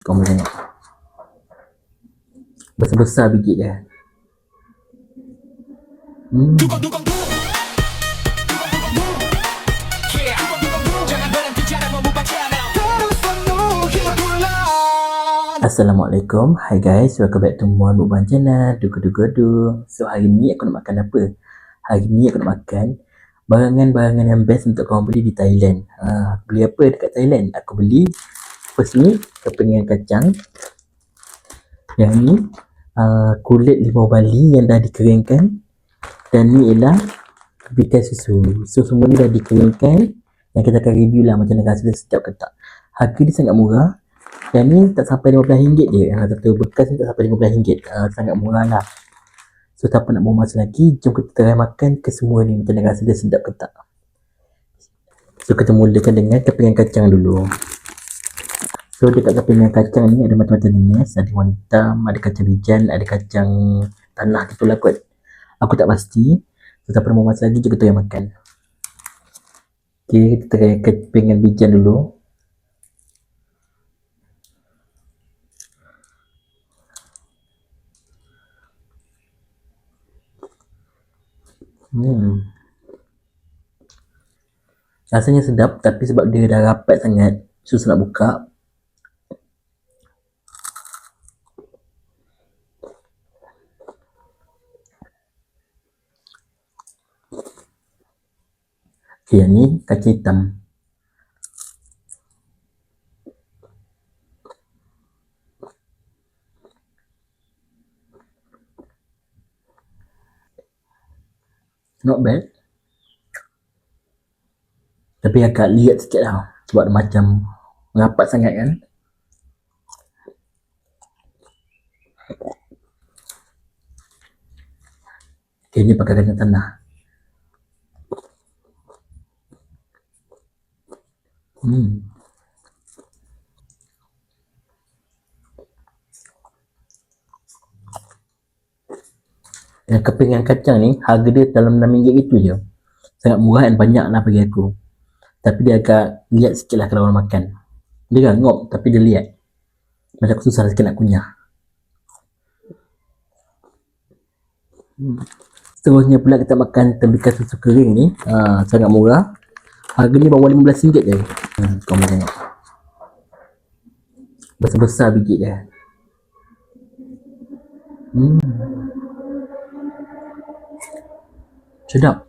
Kau boleh tengok. Besar-besar biji dia. Assalamualaikum. Hi guys, welcome back to Muhammad Mukbang channel. Dugu. So hari ni aku nak makan apa? Hari ni aku nak makan barangan-barangan yang best untuk korang beli di Thailand. Aku beli apa dekat Thailand? Aku beli first ni kepingan kacang. Yang ni kulit limau bali yang dah dikeringkan. Dan ni ialah kepingan susu. So semua ni dah dikeringkan. Yang kita akan review lah macam mana rasa dia sedap ke tak. Harga dia sangat murah. Yang ni tak sampai RM15 je. Satu bekas ni tak sampai RM15. Sangat murah lah. So tanpa nak buang masa lagi, jom kita try makan ke semua ni macam mana rasa dia sedap ke tak. So kita mulakan dengan kepingan kacang dulu. So dekat kepingan kacang ni ada macam-macam jenis. Ada warna hitam, ada kacang bijan, ada kacang tanah gitu lah kot. Aku tak pasti. So tanpa nak buang masa lagi, jom kita try makan. Okay, kita try kepingan bijan dulu. Rasanya sedap, tapi sebab dia dah rapat sangat, susah nak buka. Okay, yang ni kacang hitam. Not bad. Tapi agak liat sikit lah. Sebab dia macam rapat sangat kan. Okay, ni pakai kacang tanah. Yang kepingan kacang ni, harga dia dalam RM6 itu je. Sangat murah dan banyak lah bagi aku. Tapi dia agak liat sikit lah kalau orang makan. Dia rangup tapi dia liat. Macam aku susah sikit nak kunyah. Seterusnya pula kita makan tembikar susu kering ni. Sangat murah. Harga ni bawah RM15 je. Kau boleh tengok. Besar-besar biji dia. Sedap.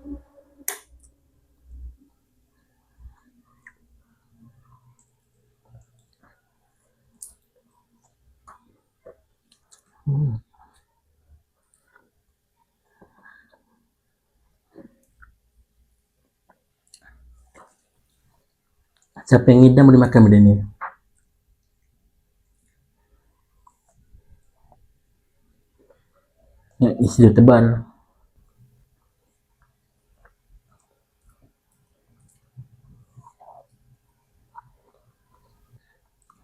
Siapa yang ngidam boleh makan benda ni. Yang isi dia tebal.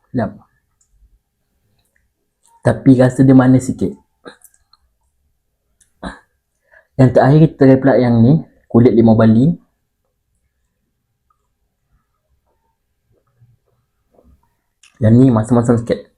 Sedap. Tapi rasa dia manis sikit. Yang terakhir kita try pula yang ni, kulit limau bali. Yang ni masam-masam sikit.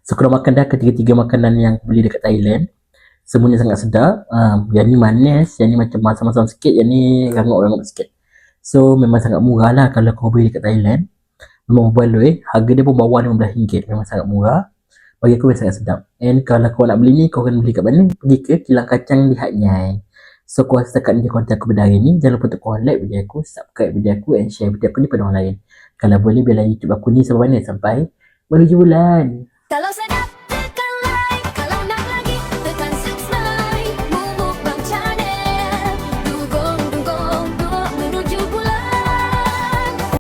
So kalau makan dah ketiga-tiga makanan yang beli dekat Thailand, semuanya sangat sedap. Yang ni manis, yang ni macam masam-masam sikit, yang ni rangup-rangup sikit. So memang sangat murah lah kalau kau beli dekat Thailand. Memang berbaloi, harga dia pun bawah RM15. Memang sangat murah. Bagi aku sangat sedap. And kalau kau nak beli ni, kau kena beli kat mana? Pergi ke kilang kacang di Hat Yai. So kau setakat ni konten aku pada hari ni. Jangan lupa untuk kau like video aku, subscribe video aku, and share video aku ni pada orang lain. Kalau boleh biarlah YouTube aku ni sampai mana? Sampai menuju bulan. Kalau